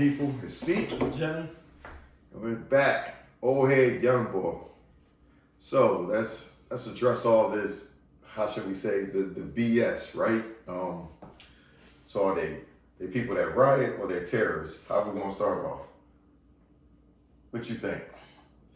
People, it's Seek, Jen. and we're back. Old head, young boy. So let's address all this. How should we say the BS, right? So are they people that riot or they're terrorists? How we gonna start off? What you think, It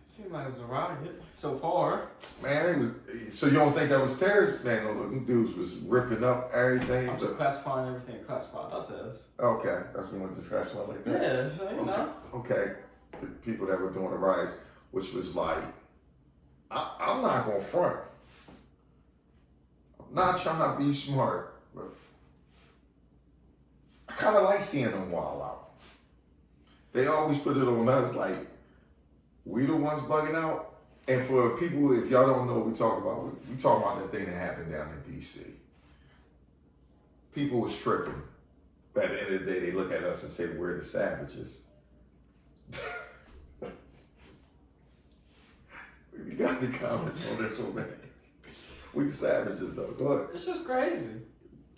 seemed like it was a riot so far. man? It was, so you don't think that was terrorists? Man, them dudes was ripping up everything. I'm just classifying everything classified us as. Okay, that's what we want to discuss one like that. Yeah, so, you know. Okay, the people that were doing the riots, which was like, I'm not gonna front. I'm not trying to be smart, but I kind of like seeing them wild out. They always put it on us like we the ones bugging out. And for people, if y'all don't know what we talk about, we talk about that thing that happened down in D.C. People was tripping. But at the end of the day, they look at us and say, we're the savages. You got the comments on this one, man. We the savages, though. Go ahead. It's just crazy.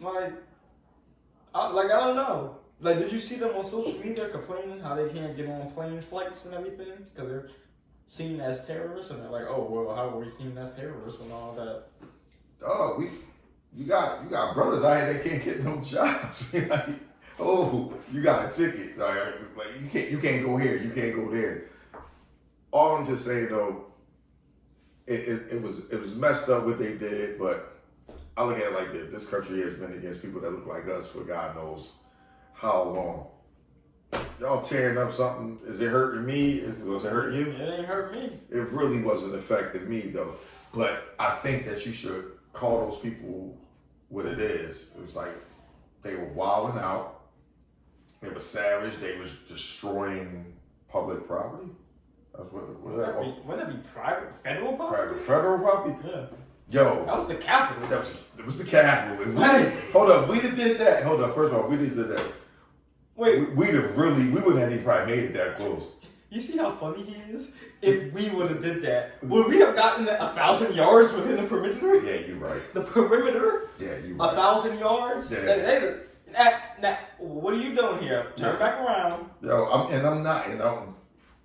I don't know. Like, did you see them on social media complaining how they can't get on plane flights and everything because they're seen as terrorists, and they're like, oh well, how are we seen as terrorists and all that? Oh, you got brothers out here that can't get no jobs. Like, oh, you got a ticket. Like you can't go here, you can't go there. All I'm just saying though, it was messed up what they did, but I look at it like this. This country has been against people that look like us for God knows how long. Y'all tearing up something. Is it hurting me? Was it hurting you? It ain't hurt me. It really wasn't affecting me though. But I think that you should call those people what it is. It was like they were wilding out. They were savage. They was destroying public property. That's what Wouldn't that be private, federal property? Federal property? Yeah. Yo. That was the capital. That was the capital. Hold up, we did that. Hold up, first of all, we did that. Wait. We wouldn't have even probably made it that close. You see how funny he is? If we would have did that, would we have gotten 1,000 yards within the perimeter? Yeah, you're right. The perimeter? Yeah, you're right. 1,000 yards? Yeah. Now, what are you doing here? Turn back around. Yo, I'm not,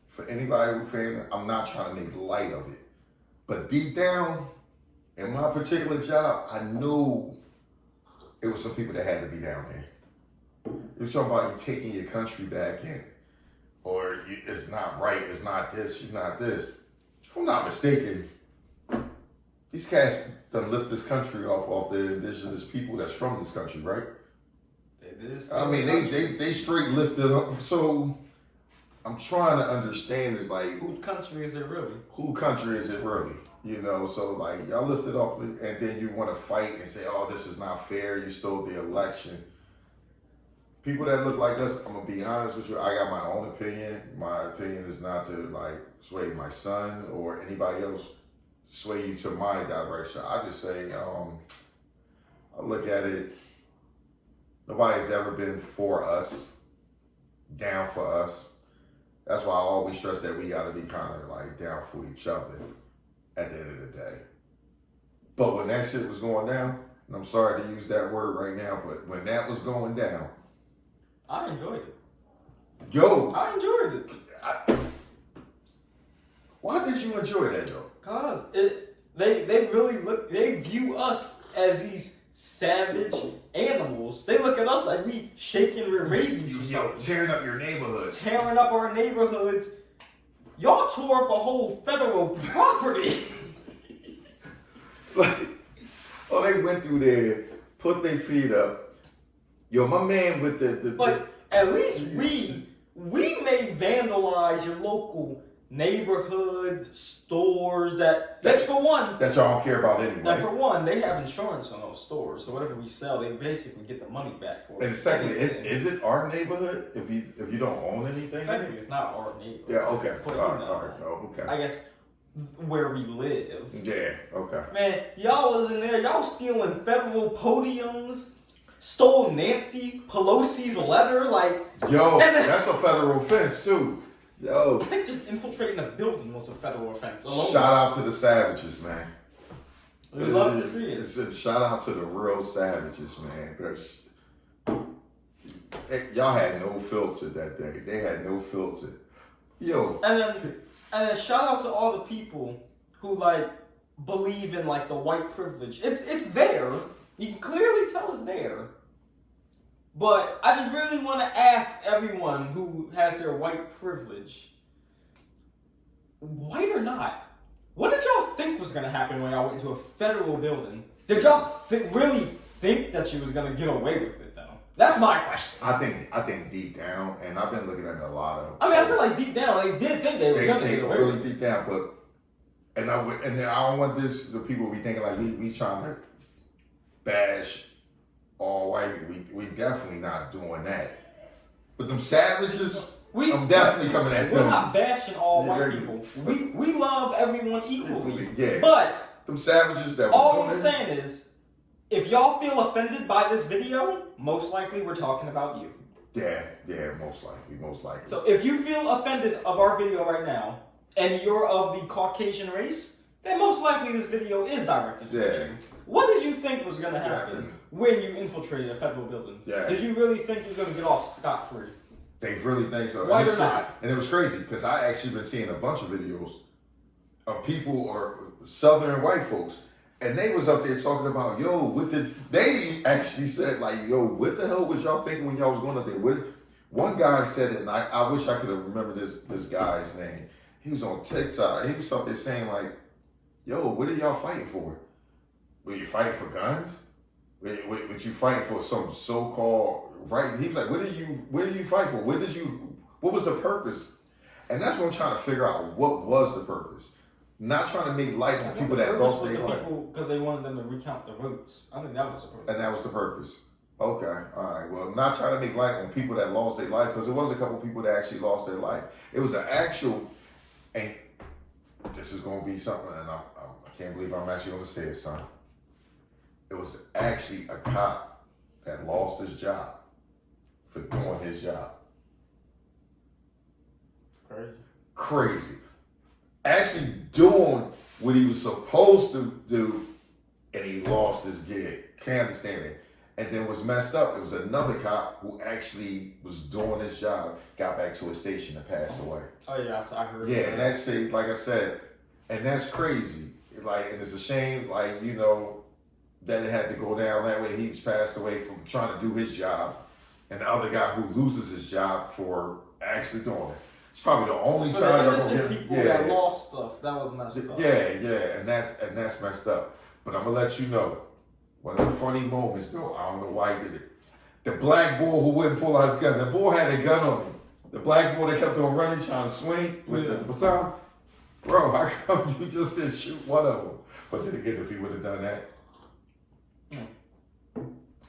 for anybody who's fan, I'm not trying to make light of it. But deep down, in my particular job, I knew it was some people that had to be down there. It was talking about you taking your country back in, or it's not right, it's not this, you're not this. If I'm not mistaken, these cats done lift this country off the indigenous people that's from this country, right? I mean, they straight lifted up. So I'm trying to understand is like, whose country is it really? Who country is it really? You know, so like y'all lift it up and then you want to fight and say, oh, this is not fair. You stole the election. People that look like us, I'm gonna be honest with you. I got my own opinion. My opinion is not to like sway my son or anybody else sway you to my direction. I just say, I look at it. Nobody's ever been for us, down for us. That's why I always stress that we gotta be kind of like down for each other at the end of the day. But when that shit was going down, and I'm sorry to use that word right now, but when that was going down, I enjoyed it. Yo, I enjoyed it. Why did you enjoy that though? Cause they view us as these savage animals. They look at us like we shaking with rabies. Yo, tearing up your neighborhood. Tearing up our neighborhoods. Y'all tore up a whole federal property. Like, oh, they went through there, put their feet up. Yo, my man with the But at least we may vandalize your local neighborhood stores that's for one. That y'all don't care about anyway. That for one, they have insurance on those stores, so whatever we sell, they basically get the money back for it. And secondly, is it our neighborhood if you don't own anything? Technically, it's not our neighborhood. Yeah. Okay. But, All right. No. Okay. I guess where we live. Yeah. Okay. Man, y'all was in there. Y'all stealing federal podiums. Stole Nancy Pelosi's letter, like. Yo, that's a federal offense too. Yo. I think just infiltrating a building was a federal offense. Shout out to the savages, man. We love to see it. It's a shout out to the real savages, man. Y'all had no filter that day. They had no filter. Yo. And then shout out to all the people who like believe in like the white privilege. It's there. You can clearly tell it's there. But I just really want to ask everyone who has their white privilege, white or not, what did y'all think was going to happen when y'all went into a federal building? Did y'all really think that you was going to get away with it, though? That's my question. I think deep down, and I've been looking at a lot of. I mean, I feel like deep down they did think they were going to get away really with it. deep down, but I don't want the people to be thinking like we trying to bash all white. We definitely not doing that. But them savages, I'm definitely coming at them. We're not bashing all Yeah, white people. We love everyone equally. Yeah. But them savages that was all I'm doing saying is, if y'all feel offended by this video, most likely we're talking about you. Yeah, most likely. So if you feel offended of our video right now, and you're of the Caucasian race, then most likely this video is directed towards you. What did you think was going to happen when you infiltrated a federal building? Yeah. Did you really think you were going to get off scot-free? They really think so. White or not? And it was crazy because I actually been seeing a bunch of videos of people or Southern white folks, and they was up there talking about, they actually said like, yo, what the hell was y'all thinking when y'all was going up there? One guy said it, and I wish I could have remembered this guy's name. He was on TikTok. He was up there saying like, yo, what are y'all fighting for? Were you fighting for guns? Were you fighting for some so-called right? He was like, what are you fighting for? What was the purpose? And that's what I'm trying to figure out. What was the purpose? Not trying to make light on people that lost their life. Because they wanted them to recount the votes. I think that was the purpose. And that was the purpose. Okay, all right. Well, not trying to make light on people that lost their life, because there was a couple people that actually lost their life. It was an actual, and this is going to be something, and I can't believe I'm actually going to say it, son. It was actually a cop that lost his job for doing his job. Crazy. Actually doing what he was supposed to do, and he lost his gig. Can't understand it. And then what's messed up, it was another cop who actually was doing his job, got back to his station and passed away. Oh yeah, I heard. Yeah, and that's it, like I said, and that's crazy. Like, and it's a shame, like, that it had to go down that way. He was passed away from trying to do his job, and the other guy who loses his job for actually doing it. It's probably the only time y'all gonna people that lost stuff. That was messed up. Yeah, and that's messed up. But I'm gonna let you know, one of the funny moments though, I don't know why he did it. The black boy who wouldn't pull out his gun. The boy had a gun on him. The black boy that kept on running, trying to swing with the baton. Bro, how come you just didn't shoot one of them? But then again, if he would have done that,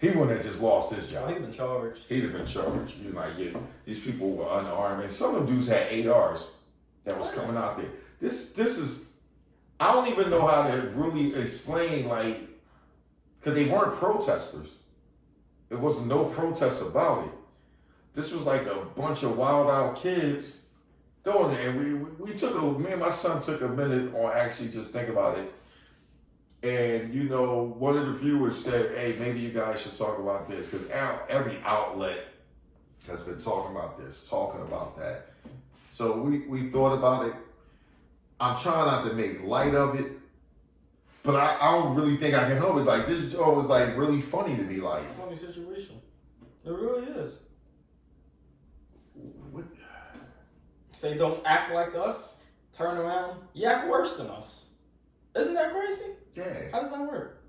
he wouldn't have just lost his job. He'd have been charged. He'd have been charged. You're like, yeah, these people were unarmed, and some of them dudes had ARs that was coming out there. This is, I don't even know how to really explain, like, because they weren't protesters. There wasn't no protest about it. This was like a bunch of wild out kids doing it, and me and my son took a minute on actually just think about it. And, one of the viewers said, hey, maybe you guys should talk about this, because every outlet has been talking about this, talking about that. So we thought about it. I'm trying not to make light of it, but I don't really think I can help it. Like, this joke was, like, really funny to me. Like, funny situation. It really is. What? Say don't act like us, turn around, you act worse than us. Isn't that crazy? Yeah. How does that work?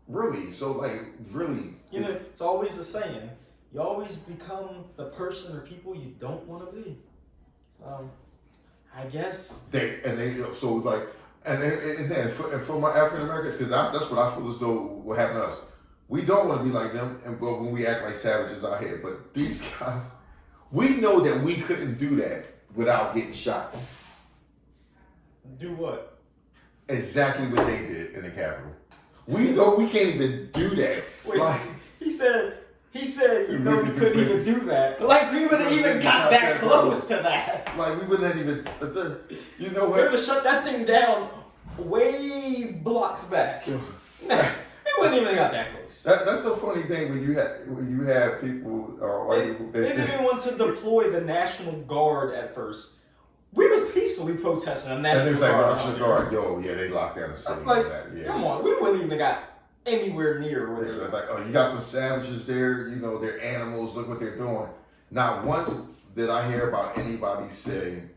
Really? So, like, really? It's always the saying. You always become the person or people you don't want to be. I guess. And then for my African Americans, because that's what I feel as though what happened to us. We don't want to be like them, but when we act like savages out here. But these guys, we know that we couldn't do that without getting shot. Do what? Exactly what they did in the Capitol. We know we can't even do that. Wait, he said we couldn't even do that. Like, we wouldn't even got that close to that. Like, we wouldn't even, you know what? We would have shut that thing down way blocks back. We wouldn't even got that close. That's the funny thing when you have people white people. They didn't even want to deploy the National Guard at first. We was peacefully protesting the and National they was like, Guard. National Guard, yo, yeah, they locked down the city. Like, and that, yeah. come on, we wouldn't even got anywhere near where Yeah, they they're like, oh, you got them savages there, you know, they're animals, look what they're doing. Not once did I hear about anybody saying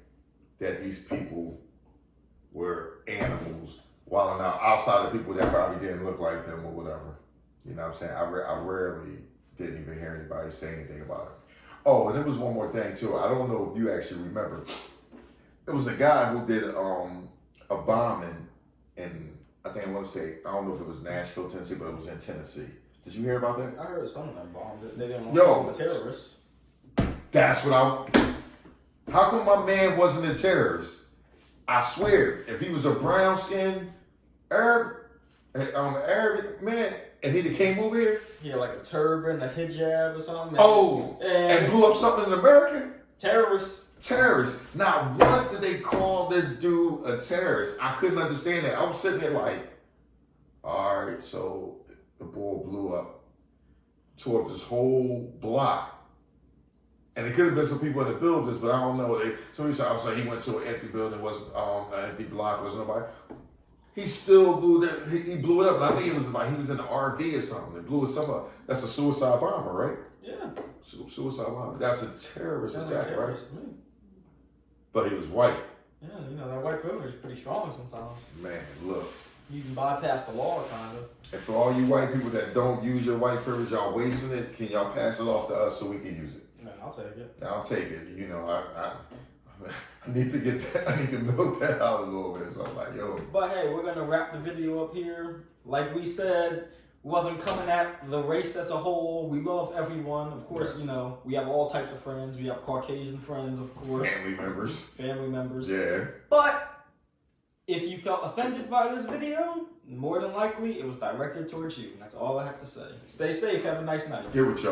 that these people were animals, while now outside of people that probably didn't look like them or whatever. You know what I'm saying? I rarely didn't even hear anybody say anything about it. Oh, and there was one more thing too. I don't know if you actually remember. It was a guy who did a bombing in, I think I want to say, I don't know if it was Nashville, Tennessee, but it was in Tennessee. Did you hear about that? I heard some of them bombed it. They didn't want Yo. to call them terrorists. That's what how come my man wasn't a terrorist? I swear, if he was a brown skinned Arab man, and he came over here, Yeah, like a turban, a hijab or something. and blew up something in America? Terrorists. Terrorist. Not once did they call this dude a terrorist. I couldn't understand that. I was sitting there like, all right, so the bull blew up, tore up this whole block. And it could have been some people in the buildings, but I don't know. Somebody said, I was like, he went to an empty building, wasn't an empty block, wasn't nobody. He still blew that. He blew it up. And I think it was like he was in an RV or something. It blew it up. That's a suicide bomber, right? Yeah. Suicide bomber. That's a terrorist Sounds attack, like terrorists to me. right? But he was white. Yeah, you know, that white privilege is pretty strong sometimes. Man, look. You can bypass the law, kind of. And for all you white people that don't use your white privilege, y'all wasting it. Can y'all pass it off to us so we can use it? Man, I'll take it. I'll take it. You know, I need to get that. I need to milk that out a little bit. So I'm like, yo. But hey, we're gonna wrap the video up here. Like we said, wasn't coming at the race as a whole. We love everyone. Of course, Yes. you know, we have all types of friends. We have Caucasian friends, of course. Family members. Yeah. Yeah. But if you felt offended by this video, more than likely it was directed towards you. That's all I have to say. Stay safe. Have a nice night. Get with y'all.